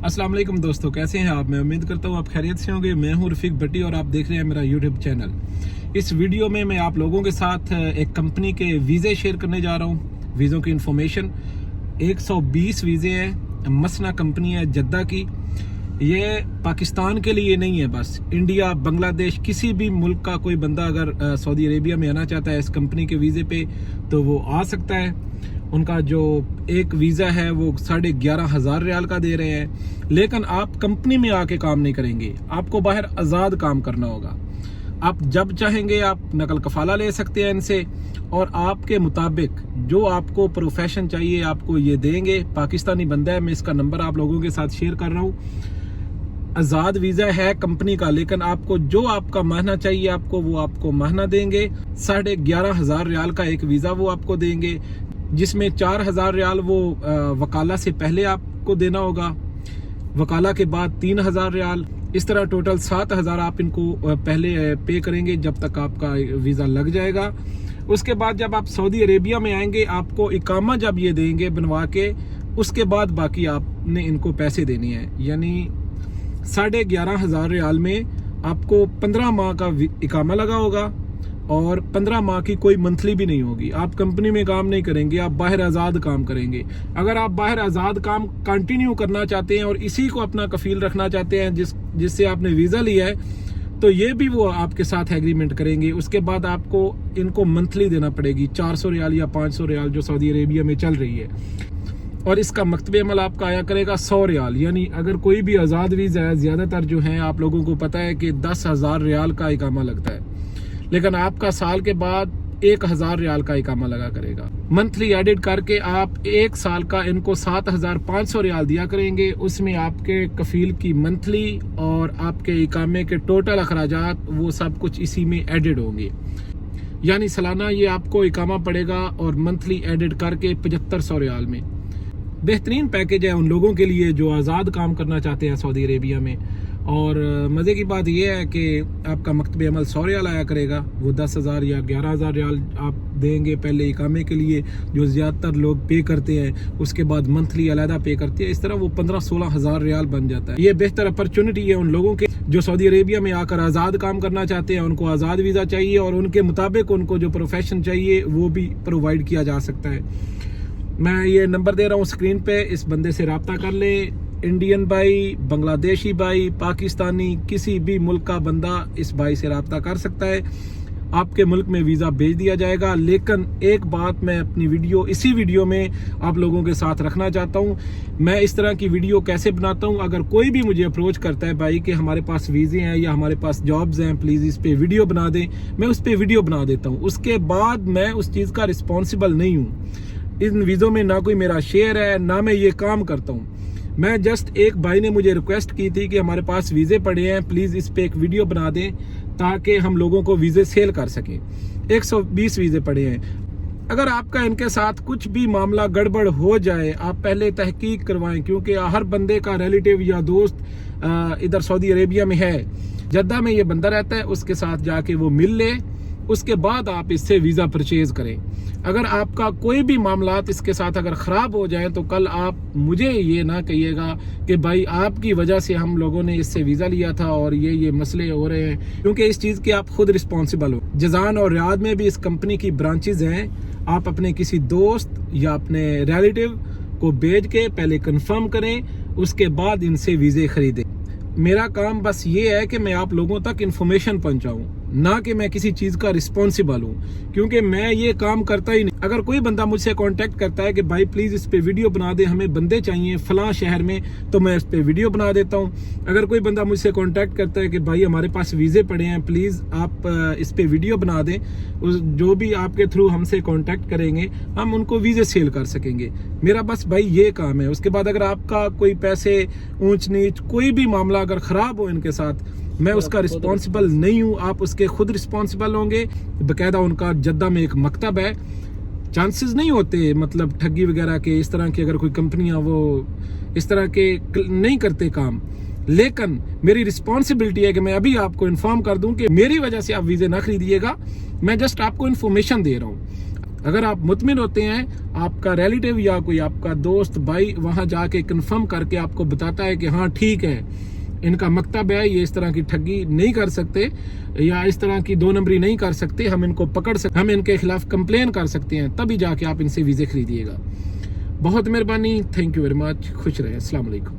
अस्सलाम वालेकुम दोस्तों, कैसे हैं आप। मैं उम्मीद करता हूँ आप खैरियत से होंगे। मैं हूँ रफीक भट्टी और आप देख रहे हैं मेरा यूट्यूब चैनल। इस वीडियो में मैं आप लोगों के साथ एक कंपनी के वीज़े शेयर करने जा रहा हूँ। वीज़ों की इन्फॉर्मेशन 120 वीज़े हैं। मसना कंपनी है जद्दा की। ये पाकिस्तान के लिए नहीं है, बस इंडिया, बांग्लादेश, किसी भी मुल्क का कोई बंदा अगर सऊदी अरेबिया में आना चाहता है इस कंपनी के वीज़े पे तो वो आ सकता है। उनका जो एक वीज़ा है वो 11,500 रियाल का दे रहे हैं, लेकिन आप कंपनी में आके काम नहीं करेंगे, आपको बाहर आज़ाद काम करना होगा। आप जब चाहेंगे आप नकल कफाला ले सकते हैं इनसे और आपके मुताबिक जो आपको प्रोफेशन चाहिए आपको ये देंगे। पाकिस्तानी बंदा है, मैं इसका नंबर आप लोगों के साथ शेयर कर रहा हूँ। आज़ाद वीज़ा है कंपनी का, लेकिन आपको जो आपका महीना चाहिए आपको वो आपको महीना देंगे। 11,500 रियाल का एक वीज़ा वो आपको देंगे, जिसमें 4,000 रियाल वो वकाला से पहले आपको देना होगा, वकाला के बाद 3,000 रियाल, इस तरह टोटल 7,000 आप इनको पहले पे करेंगे जब तक आपका वीज़ा लग जाएगा। उसके बाद जब आप सऊदी अरेबिया में आएंगे आपको इकामा जब ये देंगे बनवा के, उसके बाद बाकी आपने इनको पैसे देने हैं। यानी 11,500 रियाल में आपको 15 माह का इकामा लगा होगा और 15 माह की कोई मंथली भी नहीं होगी। आप कंपनी में काम नहीं करेंगे, आप बाहर आज़ाद काम करेंगे। अगर आप बाहर आज़ाद काम कंटिन्यू करना चाहते हैं और इसी को अपना कफील रखना चाहते हैं जिससे आपने वीज़ा लिया है, तो ये भी वो आपके साथ एग्रीमेंट करेंगे। उसके बाद आपको इनको मंथली देना पड़ेगी 400 रियाल या 500 रियाल जो सऊदी अरेबिया में चल रही है, और इसका मकतब अमल आपका आया करेगा 100 रियाल। यानी अगर कोई भी आज़ाद वीज़ा है, ज़्यादातर जो है आप लोगों को पता है कि 10,000 रियाल का इकामा लगता है, लेकिन आपका साल के बाद 1,000 रियाल का इकामा लगा करेगा। मंथली एडिट करके आप एक साल का इनको 7,500 रियाल दिया करेंगे। उसमें आपके कफील की मंथली और आपके इकामे के टोटल अखराजात वो सब कुछ इसी में एडिट होंगे। यानी सालाना ये आपको इकामा पड़ेगा और मंथली एडिट करके 7,500 रियाल में। बेहतरीन पैकेज है उन लोगों के लिए जो आज़ाद काम करना चाहते हैं सऊदी अरेबिया में। और मज़े की बात यह है कि आपका मकतब अमल 100 रियाल आया करेगा। वो 10,000 या 11,000 रियाल आप देंगे पहले इकामे के लिए, जो ज़्यादातर लोग पे करते हैं, उसके बाद मंथली अलहदा पे करते हैं। इस तरह वो 15-16,000 रियाल बन जाता है। ये बेहतर अपॉर्चुनिटी है उन लोगों के जो सऊदी अरेबिया में आकर आज़ाद काम करना चाहते हैं। उनको आज़ाद वीज़ा चाहिए और उनके मुताबिक उनको जो प्रोफेशन चाहिए वो भी प्रोवाइड किया जा सकता है। मैं ये नंबर दे रहा हूँ स्क्रीन पे, इस बंदे से रब्ता कर ले। इंडियन भाई, बांग्लादेशी भाई, पाकिस्तानी, किसी भी मुल्क का बंदा इस भाई से रब्ता कर सकता है। आपके मुल्क में वीज़ा भेज दिया जाएगा। लेकिन एक बात मैं अपनी इसी वीडियो में आप लोगों के साथ रखना चाहता हूँ। मैं इस तरह की वीडियो कैसे बनाता हूँ, अगर कोई भी मुझे अप्रोच करता है भाई कि हमारे पास वीज़े हैं या हमारे पास जॉब्स हैं, प्लीज़ इस पे वीडियो बना दें, मैं उस पर वीडियो बना देता हूँ। उसके बाद मैं उस चीज़ का रिस्पॉन्सिबल नहीं हूँ। इन वीज़ों में ना कोई मेरा शेयर है, ना मैं ये काम करता हूँ। मैं जस्ट, एक भाई ने मुझे रिक्वेस्ट की थी कि हमारे पास वीज़े पड़े हैं, प्लीज़ इस पे एक वीडियो बना दें ताकि हम लोगों को वीज़े सेल कर सकें। 120 वीज़े पड़े हैं। अगर आपका इनके साथ कुछ भी मामला गड़बड़ हो जाए, आप पहले तहकीक करवाएं, क्योंकि हर बंदे का रिलेटिव या दोस्त इधर सऊदी अरेबिया में है। जद्दा में ये बंदा रहता है, उसके साथ जाके वो मिल ले, उसके बाद आप इससे वीज़ा परचेज करें। अगर आपका कोई भी मामलात इसके साथ अगर ख़राब हो जाए तो कल आप मुझे ये ना कहिएगा कि भाई आपकी वजह से हम लोगों ने इससे वीज़ा लिया था और ये मसले हो रहे हैं, क्योंकि इस चीज़ के आप खुद रिस्पॉन्सिबल हो। जज़ान और रियाद में भी इस कंपनी की ब्रांचेज हैं। आप अपने किसी दोस्त या अपने रिलेटिव को भेज के पहले कन्फर्म करें, उसके बाद इनसे वीज़े खरीदें। मेरा काम बस ये है कि मैं आप लोगों तक इन्फॉर्मेशन पहुंचाऊं, ना कि मैं किसी चीज़ का रिस्पॉन्सिबल हूं, क्योंकि मैं ये काम करता ही नहीं। अगर कोई बंदा मुझसे कांटेक्ट करता है कि भाई प्लीज़ इस पे वीडियो बना दे, हमें बंदे चाहिए फ़लाँ शहर में, तो मैं इस पे वीडियो बना देता हूं। अगर कोई बंदा मुझसे कांटेक्ट करता है कि भाई हमारे पास वीज़े पड़े हैं, प्लीज़ आप इस पे वीडियो बना दें, जो भी आपके थ्रू हमसे कांटेक्ट करेंगे हम उनको वीज़े सेल कर सकेंगे। मेरा बस भाई ये काम है। उसके बाद अगर आपका कोई पैसे ऊंच नीच कोई भी मामला अगर ख़राब हो इनके साथ, मैं उसका रिस्पॉन्सिबल नहीं हूँ, आप उसके खुद रिस्पॉन्सिबल होंगे। बाकायदा उनका जद्दा में एक मकतब है। चांसेस नहीं होते मतलब ठगी वगैरह के, इस तरह की अगर कोई कंपनियां वो इस तरह के नहीं करते काम, लेकिन मेरी रिस्पॉन्सिबिलिटी है कि मैं अभी आपको इन्फॉर्म कर दूं कि मेरी वजह से आप वीज़े ना खरीदिएगा। मैं जस्ट आपको इन्फॉर्मेशन दे रहा हूँ। अगर आप मुतमिन होते हैं, आपका रिलेटिव या कोई आपका दोस्त भाई वहां जाके कंफर्म करके आपको बताता है कि हाँ ठीक है, इनका मकतब है, ये इस तरह की ठगी नहीं कर सकते या इस तरह की 2 नंबरी नहीं कर सकते, हम इनको पकड़ सकते, हम इनके खिलाफ कंप्लेन कर सकते हैं, तभी जाके आप इनसे वीज़े खरीदिएगा। बहुत मेहरबानी, थैंक यू वेरी मच, खुश रहे, अस्सलाम वालेकुम।